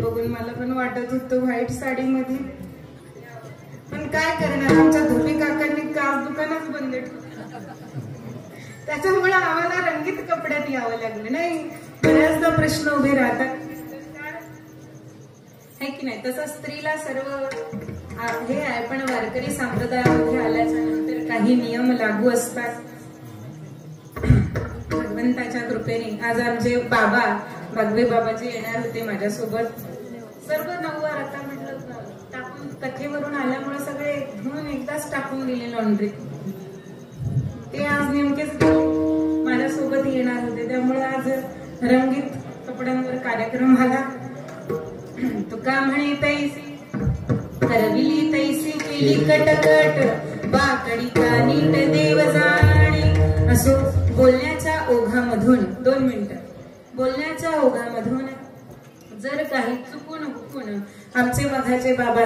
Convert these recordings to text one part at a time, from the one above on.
बघून मला पण वाटत होतं व्हाईट साडीमध्ये, पण काय करणार, आमच्या धोबी काकांनी काच दुकानच बंद ठेवलं, त्याच्यामुळे आम्हाला रंगीत कपड्यात यावं लागलं. नाही, बऱ्याचदा प्रश्न उभे राहतात है की नाही. तसं स्त्रीला सर्व हे आहे, पण वारकरी संप्रदायामध्ये आल्याच्या नंतर काही नियम लागू असतात. भगवंताच्या कृपेने आज आमचे बाबा बागवे बाबाजी येणार होते माझ्यासोबत. सर्व नऊवार आता म्हटलं टाकून, कथेवरून आल्यामुळे सगळे धुवून एकदाच टाकून दिले लॉन्ड्रीत. ते आज नेमकेच माझ्यासोबत येणार होते, त्यामुळे आज रंगीत कपड्यांवर कार्यक्रम झाला. तुका म्हणे तैसी करविली तैसी केली कटकट, बाकडी का नीट देव जाणे. असो बोलण्याच्या ओघामधून 2 मिनिटं बोलण्याच्या ओघामधून जर काही चुकून हुकून, आमचे मधाचे बाबा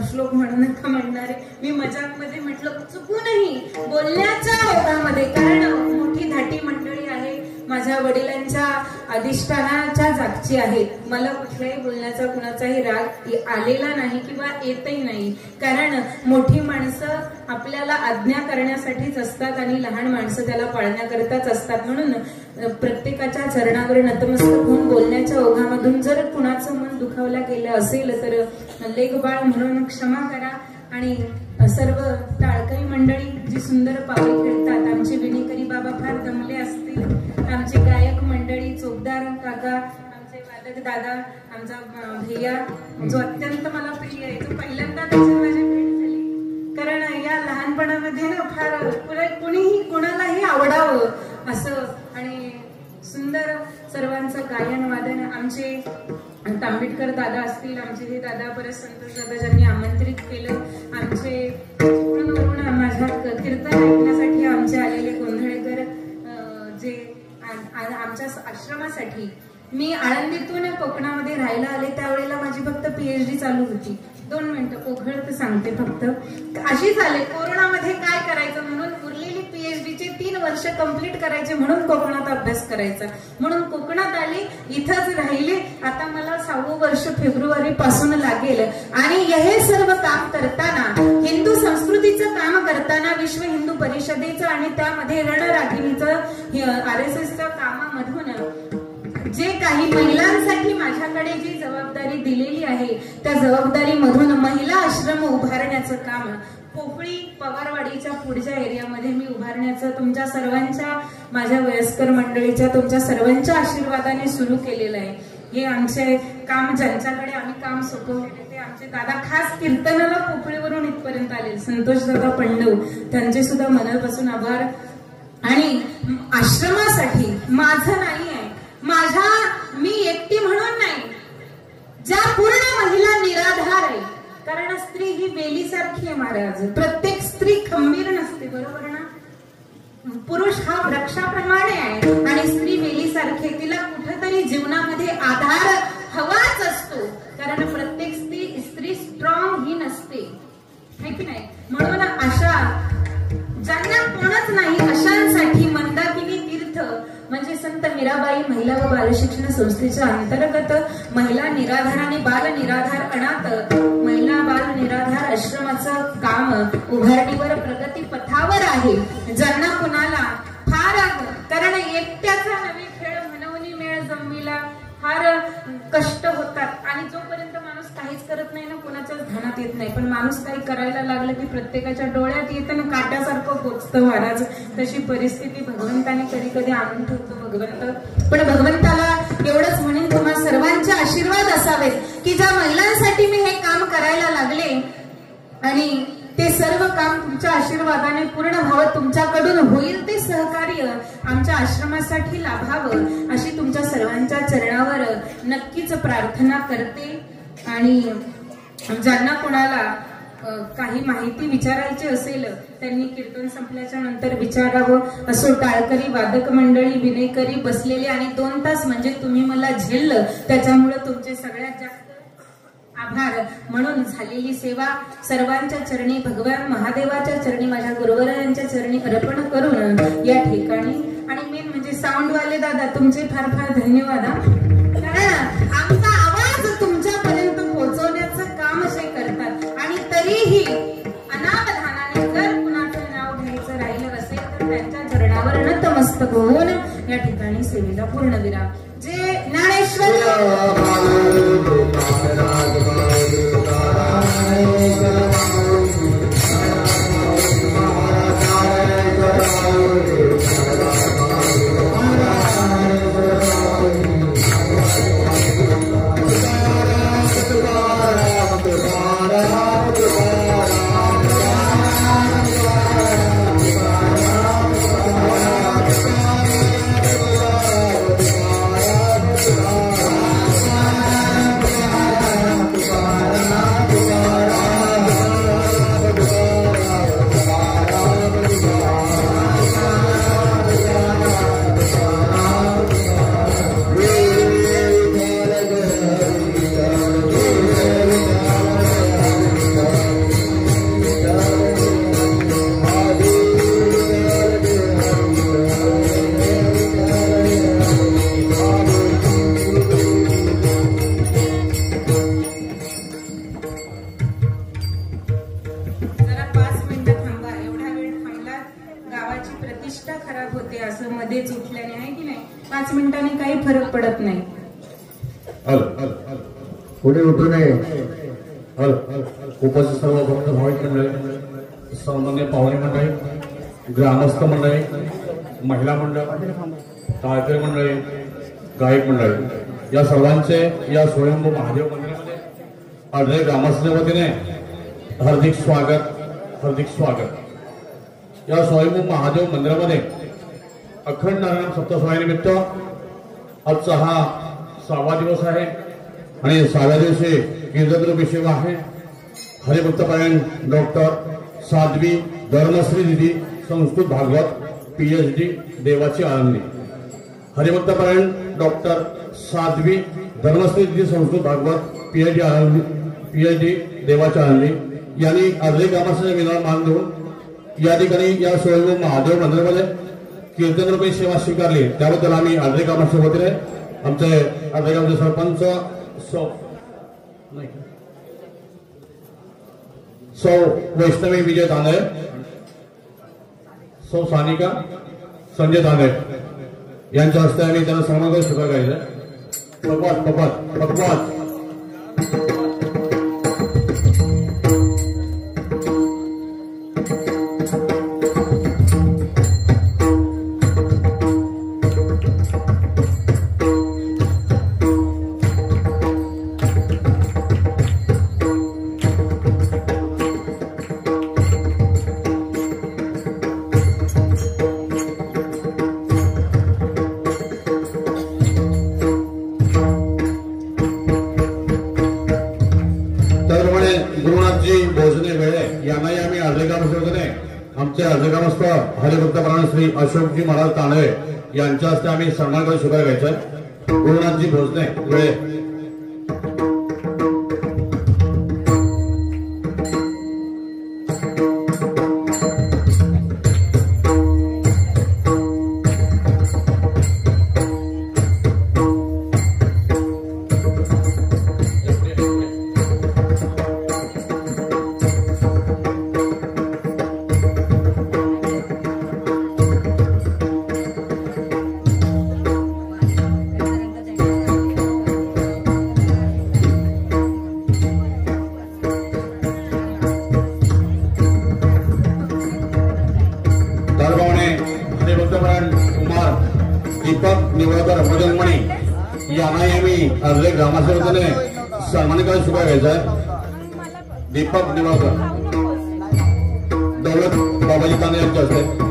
श्लोक म्हणू नका म्हणणारे, मी मजाक मध्ये म्हटलं चुकूनही बोलण्याच्या ओघामध्ये, कारण मोठी धाटी मंडळी आहे, माझ्या वडिलांच्या अधिष्ठानाच्या जागची आहे. मला कुठल्याही बोलण्याचा कुणाचाही राग आलेला नाही किंवा येतही नाही, कारण मोठी माणसं आपल्याला आज्ञा करण्यासाठीच असतात आणि लहान माणसं त्याला पाळण्याकरताच असतात. म्हणून प्रत्येकाच्या चरणावर नतमस्तक होऊन बोलण्याच्या ओघामधून जर कुणाचं मन दुखावलं गेलं असेल तर लेखबाळ म्हणून क्षमा करा. आणि सर्व टाळकरी मंडळी जी सुंदर पावली खेळतात, आमचे विणेकरी बाबा फार दमले असतील, आमचे गायक मंडळी, चोपदार काका, आमचे वादक दादा, आमचा भैया जो अत्यंत मला प्रिय आहे, जो पहिल्यांदा त्याची माझी भेट झाली, कारण या लहानपणामध्ये ना फार कुणीही कुणालाही आवडावं असं आणि सुंदर सर्वांचं गायन वादन. आमचे तांबिटकर दादा असतील, आमचे हे दादा, परत संतोष दादा ज्यांनी आमंत्रित केलं, आमचे माझ्या कीर्तन ऐकण्यासाठी आमचे आलेले गोंधळेकर, जे आमच्या आश्रमासाठी मी आळंदीतून कोकणामध्ये राहायला आले त्यावेळेला माझी फक्त PhD चालू होती. 2 मिनिटं ओघळत सांगते फक्त. अशीच आले कोरोनामध्ये काय करायचं म्हणून, उरलेली PhDचे 3 वर्ष कंप्लीट करायचे म्हणून कोकणात अभ्यास करायचा, म्हणून कोकणात आली, इथंच राहिले. आता मला 6वं वर्ष फेब्रुवारी पासून लागेल. आणि हे सर्व काम करताना, हिंदू संस्कृतीचं काम करताना, विश्व हिंदू परिषदेचं आणि त्यामध्ये रणरागिणीचं RSSच्या कामामधून जे काही महिलांसाठी माझ्याकडे जी जबाबदारी दिलेली आहे, त्या जबाबदारीमधून महिला आश्रम उभारण्याचं काम पोफळी पवारवाडीच्या पुढच्या एरियामध्ये मी उभारण्याचं तुमच्या सर्वांच्या, माझ्या वयस्कर मंडळीच्या, तुमच्या सर्वांच्या आशीर्वादाने सुरू केलेलं आहे. हे आमचे काम, ज्यांच्याकडे आम्ही काम सोपवले ते आमचे दादा, खास कीर्तनाला पोफळीवरून इथपर्यंत आले, संतोष दादा पंडव, त्यांचे सुद्धा मनापासून आभार. आणि आश्रमासाठी माझं नाही आहे, मी एकटी म्हणून नाही, ज्या पूर्ण महिला निराधार आहे, कारण स्त्री ही वेलीसारखी आहे महाराज. प्रत्येक स्त्री खंबीर नसते, बरोबर ना. पुरुष हा वृक्षाप्रमाणे आहे आणि स्त्री वेलीसारखी, तिला कुठेतरी जीवनामध्ये आधार हवाच असतो, कारण प्रत्येक स्त्री स्ट्रॉंग ही नसते, है की नाही. म्हणून अशा ज्यांना कोणच नाही अशांसाठी मंदाकिनी तीर्थ म्हणजे संत मीराबाई महिला व बालशिक्षण संस्थेच्या अंतर्गत महिला निराधार आणि बाल निराधार अनाथ महिला बाल निराधार आश्रमाचं काम उभारणीवर प्रगती पथावर आहे. ज्यांना कुणाला फार, कारण एकट्याचा नवे खेळ म्हणून मेळ जमविला, फार कष्ट होतात आणि जोपर्यंत माणूस काहीच करत नाही ना, कोणाच्याच ध्यानात येत नाही, पण माणूस काही करायला लागलं की प्रत्येकाच्या डोळ्यात येतं ना, काट्यासारखं पोचतं महाराज. तशी परिस्थिती भगवंताने कधी कधी आणून ठेवतो भगवंत. पण भगवंताला एवढंच म्हणेन, तुम्हा सर्वांचे आशीर्वाद असावेत की ज्या महिलांसाठी मी हे काम करायला लागले आणि ते सर्व काम तुमच्या आशीर्वादाने पूर्ण व्हावं, तुमच्याकडून होईल ते सहकार्य आमच्या आश्रमासाठी लाभावं, अशी तुमच्या सर्वांच्या चरणावर नक्कीच प्रार्थना करते. आणि ज्यांना कोणाला काही माहिती विचारायची असेल त्यांनी कीर्तन संपल्याच्या नंतर विचारावं. असो टाळकरी वादक मंडळी, विनेकरी बसलेले आणि 2 तास म्हणजे तुम्ही मला झेललं, त्याच्यामुळे तुमचे सगळ्यात जास्त आभार. म्हणून झालेली सेवा सर्वांच्या चरणी, भगवान महादेवाच्या चरणी, माझ्या गुरुवरायांच्या चरणी अर्पण करून या ठिकाणी, आणि मेन म्हणजे साऊंडवाले दादा तुमचे फार फार धन्यवाद, कारण आमचा आवाज तुमच्या होऊन या ठिकाणी सेवेला पूर्णविराम. जे ज्ञानेश्वर खराब होते असं मध्येच उठल्याने आहे की नाही. 5 मिनिटांनी काही फरक पडत नाही. पुढे उठू नये. उपस्थित सर्व भक्त भाविक मंडळी, सामान्य पाहुणे मंडळी, ग्रामस्थ मंडळी, महिला मंडळ, टाळकरी मंडळी, गायक मंडळी या सर्वांचे या स्वयंभू महादेव मंदिरामध्ये आढळे ग्रामस्थांच्या वतीने हार्दिक स्वागत. या स्वयंभू महादेव मंदिरामध्ये अखंड नारायण सप्तसवाईनिमित्त आजचा हा 6वा दिवस आहे आणि 6व्या दिवशी कीर्तनरूपी सेवा आहे. हरिभक्तपरायण डॉक्टर साध्वी धर्मश्री दिदी संस्कृत भागवत PhD देवाची आनंदी. हरिभक्तपरायण डॉक्टर साध्वी धर्मश्री दिदी संस्कृत भागवत PhD देवाची आनंदी यांनी आजही ग्रामस्थांच्या विनावर मान देऊन या ठिकाणी या स्वयंभू महादेव मंदिरामध्ये कीर्तनरूपी सेवा स्वीकारली. त्याबद्दल आम्ही आजही ग्रामस्थ वतीने आमचे आजही गावचे सरपंच सौ वैष्णवी विजय तांदळे, सौ सानिका संजय तांदळे यांच्या हस्ते आम्ही त्यांना सन्मान करून स्वीकार करायचं. पकवाद यांनाही आम्ही आजही ग्रामस्थ आमचे आजही ग्रामस्थ हरिभक्तपरायण श्री अशोकजी महाराज तांदळे यांच्या हस्ते आम्ही सन्मान करून स्वीकार घ्यायचा. गुरुनाथजी भोजने वेळे कुमार दीपक निवडकर भोजनमणी यांनाही आम्ही आजही ग्रामसेवकाने सन्मान करून स्वीकार घ्यायचा. दीपक निवडकर दौलत बाबाजी तांदळे यांच्या हस्ते